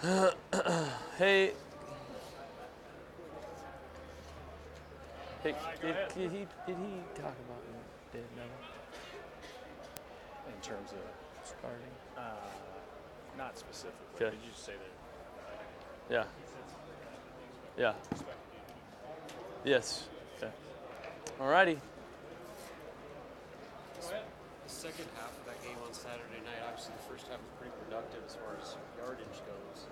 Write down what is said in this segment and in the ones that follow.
Hey, hey, did he talk about Dave Neville In terms of starting? not specifically. Okay. Did you just say that? Yeah. Yeah. Yes. Okay. All righty. The second half of that game on Saturday night, obviously the first half was pretty productive as far as yardage goes.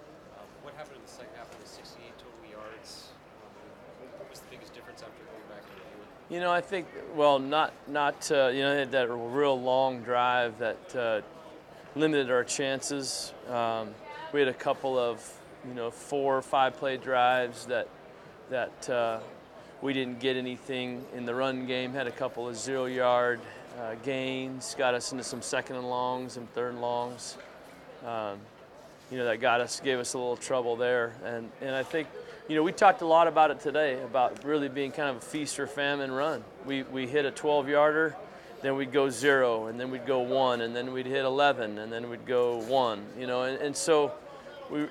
What happened in the second half of the 68 total yards? What was the biggest difference after going back and reviewing? You know, I think, well, not you know, they had that real long drive that limited our chances. We had a couple of, 4 or 5 play drives that we didn't get anything in the run game. Had a couple of 0-yard gains, got us into some second and longs and third and longs. That gave us a little trouble there. And I think, we talked a lot about it today, about really being kind of a feast or famine run. We hit a 12-yarder, then we'd go 0, and then we'd go 1, and then we'd hit 11, and then we'd go 1. And so we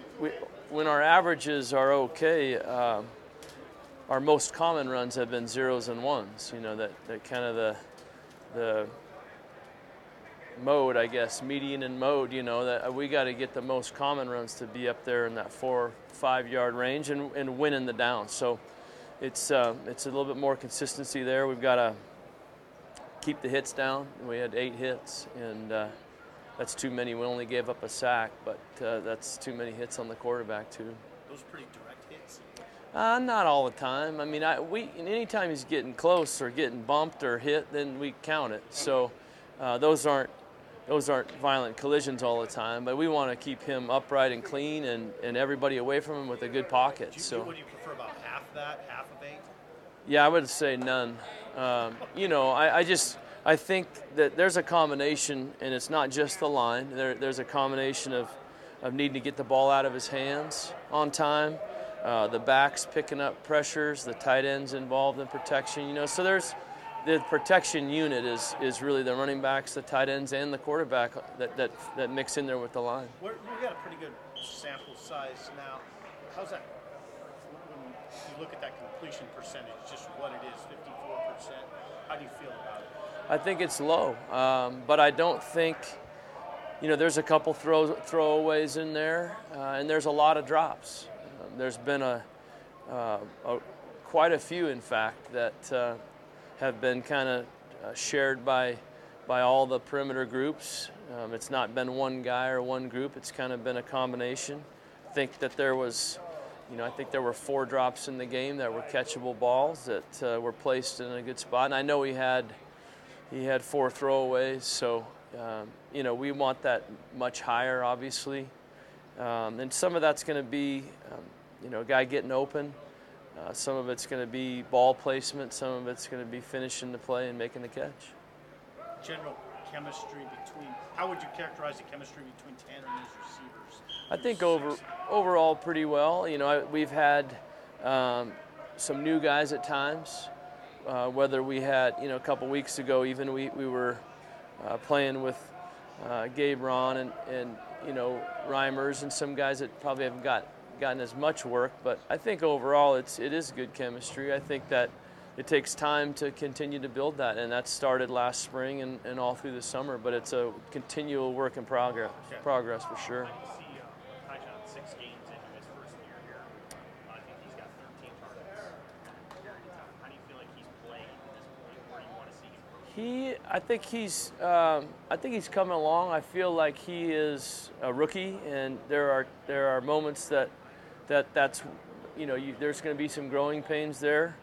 when our averages are okay, our most common runs have been 0s and 1s. That kind of the mode, I guess, median and mode, that we got to get the most common runs to be up there in that 4 or 5 yard range and winning the down. So it's a little bit more consistency there. We've got to keep the hits down. We had 8 hits, and that's too many. We only gave up a sack, but that's too many hits on the quarterback too. Those pretty direct hits? Not all the time. I mean, anytime he's getting close or getting bumped or hit, then we count it. So those aren't violent collisions all the time, but we want to keep him upright and clean and everybody away from him with a good pocket. Would you prefer about half that, half of 8? Yeah, I would say none. I think that there's a combination, and it's not just the line. There's a combination of needing to get the ball out of his hands on time, the backs picking up pressures, the tight ends involved in protection. So there's the protection unit is really the running backs, the tight ends, and the quarterback that mix in there with the line. We've got a pretty good sample size now. How's that? When you look at that completion percentage, just what it is, 54%. How do you feel about it? I think it's low, but I don't think, there's a couple throwaways in there, and there's a lot of drops. There's been quite a few, in fact, that have been kind of shared by all the perimeter groups. It's not been one guy or one group. It's kind of been a combination. I think that there was, I think there were 4 drops in the game that were catchable balls that were placed in a good spot. And I know he had 4 throwaways, so we want that much higher, obviously. And some of that's going to be, a guy getting open. Some of it's going to be ball placement. Some of it's going to be finishing the play and making the catch. General chemistry how would you characterize the chemistry between Tanner and his receivers? I think overall pretty well. We've had some new guys at times. Whether we had, a couple weeks ago, even we were playing with Gabe Ron and Reimers and some guys that probably haven't gotten as much work, but I think overall it is good chemistry. I think that it takes time to continue to build that, and that started last spring and all through the summer, but it's a continual work in progress for sure. I see Tyjon 6 games into his first year here. I think he's got 13 targets in that period of time. How do you feel like he's playing at this point? Where do you want to see him? I think he's coming along. I feel like he is a rookie, and there are moments that's there's going to be some growing pains there.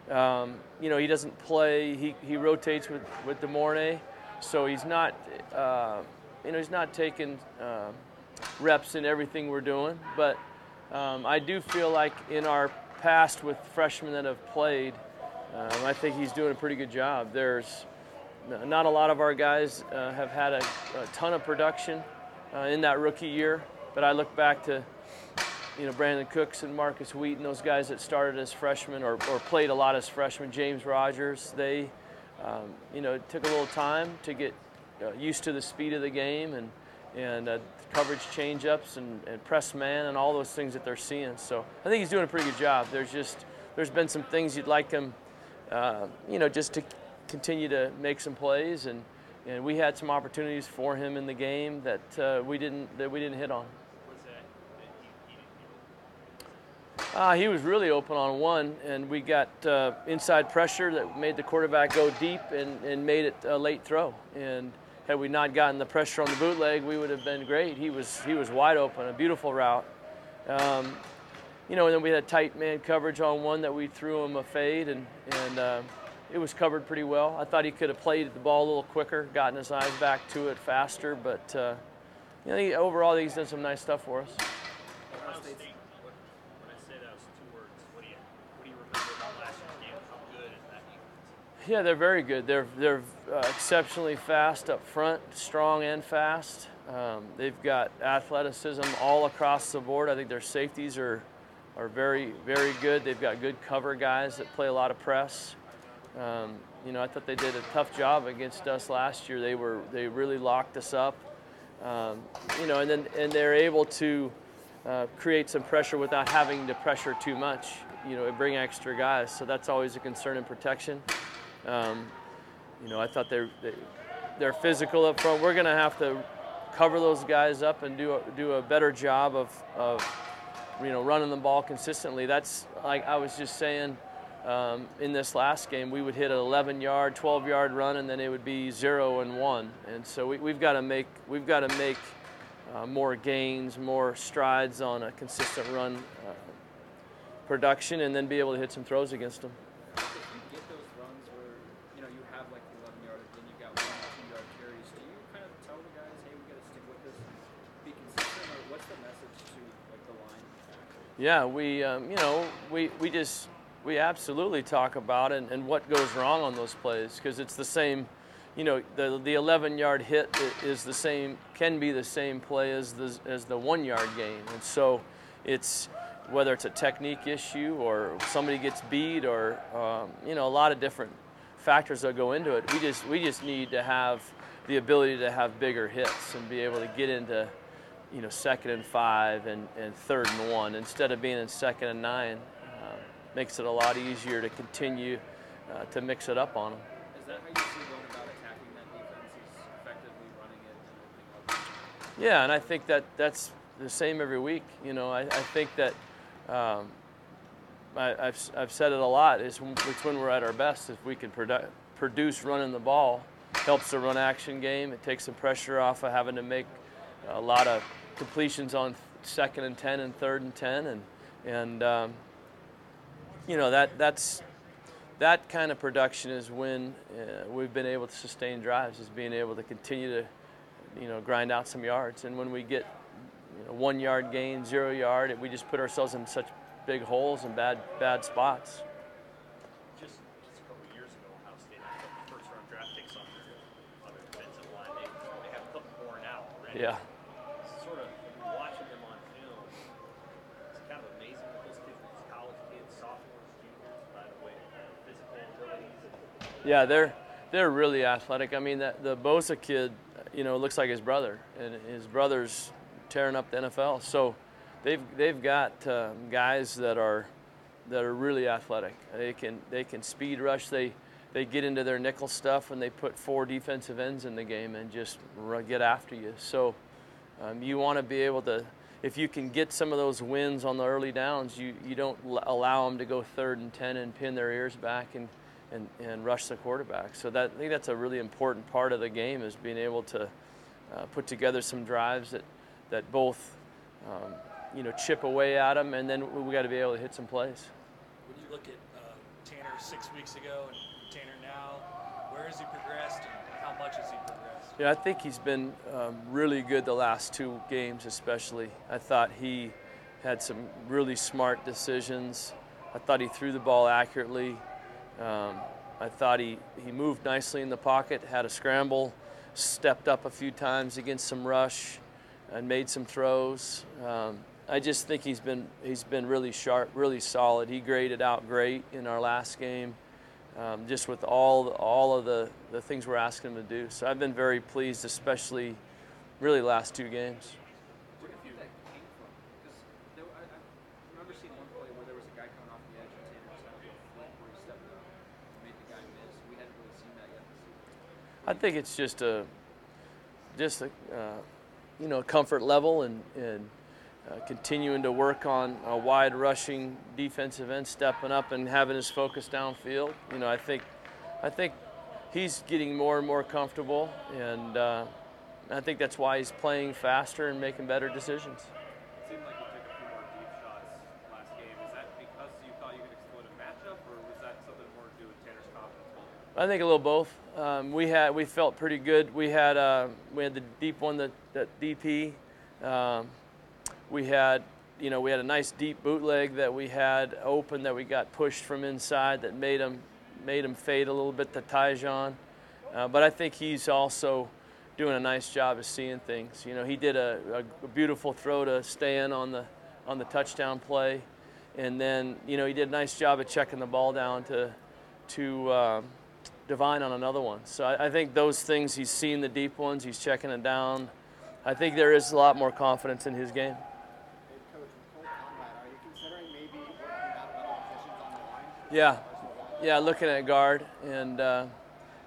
He doesn't play. He rotates with DeMornay, so he's not he's not taking reps in everything we're doing. But I do feel like in our past with freshmen that have played, I think he's doing a pretty good job. There's not a lot of our guys have had a ton of production in that rookie year, but I look back to Brandon Cooks and Marcus Wheaton, those guys that started as freshmen or played a lot as freshmen. James Rogers, they it took a little time to get used to the speed of the game and coverage change-ups and press man and all those things that they're seeing. So I think he's doing a pretty good job. There's been some things you'd like him, just to continue to make some plays, and we had some opportunities for him in the game that we didn't hit on. Was that he didn't? He was really open on one, and we got inside pressure that made the quarterback go deep and made it a late throw. And had we not gotten the pressure on the bootleg, we would have been great. He was wide open, a beautiful route. And then we had tight man coverage on one that we threw him a fade, and it was covered pretty well. I thought he could have played the ball a little quicker, gotten his eyes back to it faster, but overall he's done some nice stuff for us. Ohio State, when I say that was 2 words, what do you remember about last year's game? How good is that defense? Yeah, they're very good. They're exceptionally fast up front, strong and fast. They've got athleticism all across the board. I think their safeties are very, very good. They've got good cover guys that play a lot of press. I thought they did a tough job against us last year. They really locked us up. And they're able to create some pressure without having to pressure too much. Bring extra guys. So that's always a concern in protection. I thought they're physical up front. We're going to have to cover those guys up and do a better job of running the ball consistently. That's like I was just saying. In this last game, we would hit an 11-yard, 12-yard run, and then it would be 0 and 1. And so we've got to make more gains, more strides on a consistent run production, and then be able to hit some throws against them. If you get those runs where you have like the 11-yard, then you've got 1 or 2-yard carries, do you kind of tell the guys, hey, we got to stick with this, be consistent, or what's the message to like the line? Yeah, we absolutely talk about it and what goes wrong on those plays, because it's the same. The 11-yard hit can be the same play as the 1-yard gain, and so it's whether it's a technique issue or somebody gets beat or a lot of different factors that go into it. We just need to have the ability to have bigger hits and be able to get into 2nd and 5 and 3rd and 1 instead of being in 2nd and 9. Makes it a lot easier to continue to mix it up on them. Is that how you see going about attacking that defense, is effectively running it and opening up? Yeah, and I think that's the same every week. I think that I've said it a lot. It's when we're at our best. If we can produce running the ball, helps the run action game. It takes some pressure off of having to make a lot of completions on 2nd and 10 and 3rd and 10, and that kind of production is when we've been able to sustain drives, is being able to continue to grind out some yards. And when we get 1-yard gain, 0-yard, we just put ourselves in such big holes and bad spots. Just a couple of years ago, Ohio State had a couple first-round draft picks on their defensive line. They have a couple more now already. Yeah. Sort of watching them on film, it's kind of amazing what those kids, these college kids, sophomores, juniors, by the way, physical abilities. Yeah, they're really athletic. I mean, the Bosa kid, looks like his brother, and his brother's tearing up the NFL. So they've got guys that are really athletic. They can speed rush. They get into their nickel stuff, and they put 4 defensive ends in the game and just get after you. So you want to be able to, if you can get some of those wins on the early downs, you don't allow them to go 3rd and 10 and pin their ears back and rush the quarterback. So I think that's a really important part of the game, is being able to put together some drives that both chip away at them, and then we got to be able to hit some plays. When you look at Tanner 6 weeks ago and Tanner now, where has he progressed and how much has he progressed? Yeah, I think he's been really good the last 2 games especially. I thought he had some really smart decisions. I thought he threw the ball accurately. I thought he moved nicely in the pocket, had a scramble, stepped up a few times against some rush, and made some throws. I just think he's been really sharp, really solid. He graded out great in our last game, just with all of the things we're asking him to do. So I've been very pleased, especially really last 2 games. Where do you think that came from? Because I remember seeing one play where there was a guy coming off the edge and Tanner just had a little flip where he stepped up and made the guy miss. We hadn't really seen that yet this season. I think it's just a comfort level and continuing to work on a wide rushing defensive end, stepping up and having his focus downfield. I think he's getting more and more comfortable, and I think that's why he's playing faster and making better decisions. It seemed like you took a few more deep shots last game. Is that because you thought you could exploit a matchup, or was that something more to do with Tanner's confidence? I think a little both. We felt pretty good. We had the deep one that DP. We had a nice deep bootleg that we had open that we got pushed from inside that made him fade a little bit to Tyjon. But I think he's also doing a nice job of seeing things. He did a beautiful throw to stay in on the touchdown play, and then he did a nice job of checking the ball down to Divine on another one. So I think those things, he's seen the deep ones, he's checking it down. I think there is a lot more confidence in his game. Hey, Coach, with Cole Conrad, are you considering maybe working out other positions on the line? Yeah, looking at guard and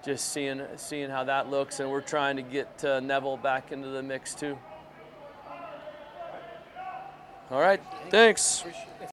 just seeing how that looks, and we're trying to get Neville back into the mix too. All right, thanks.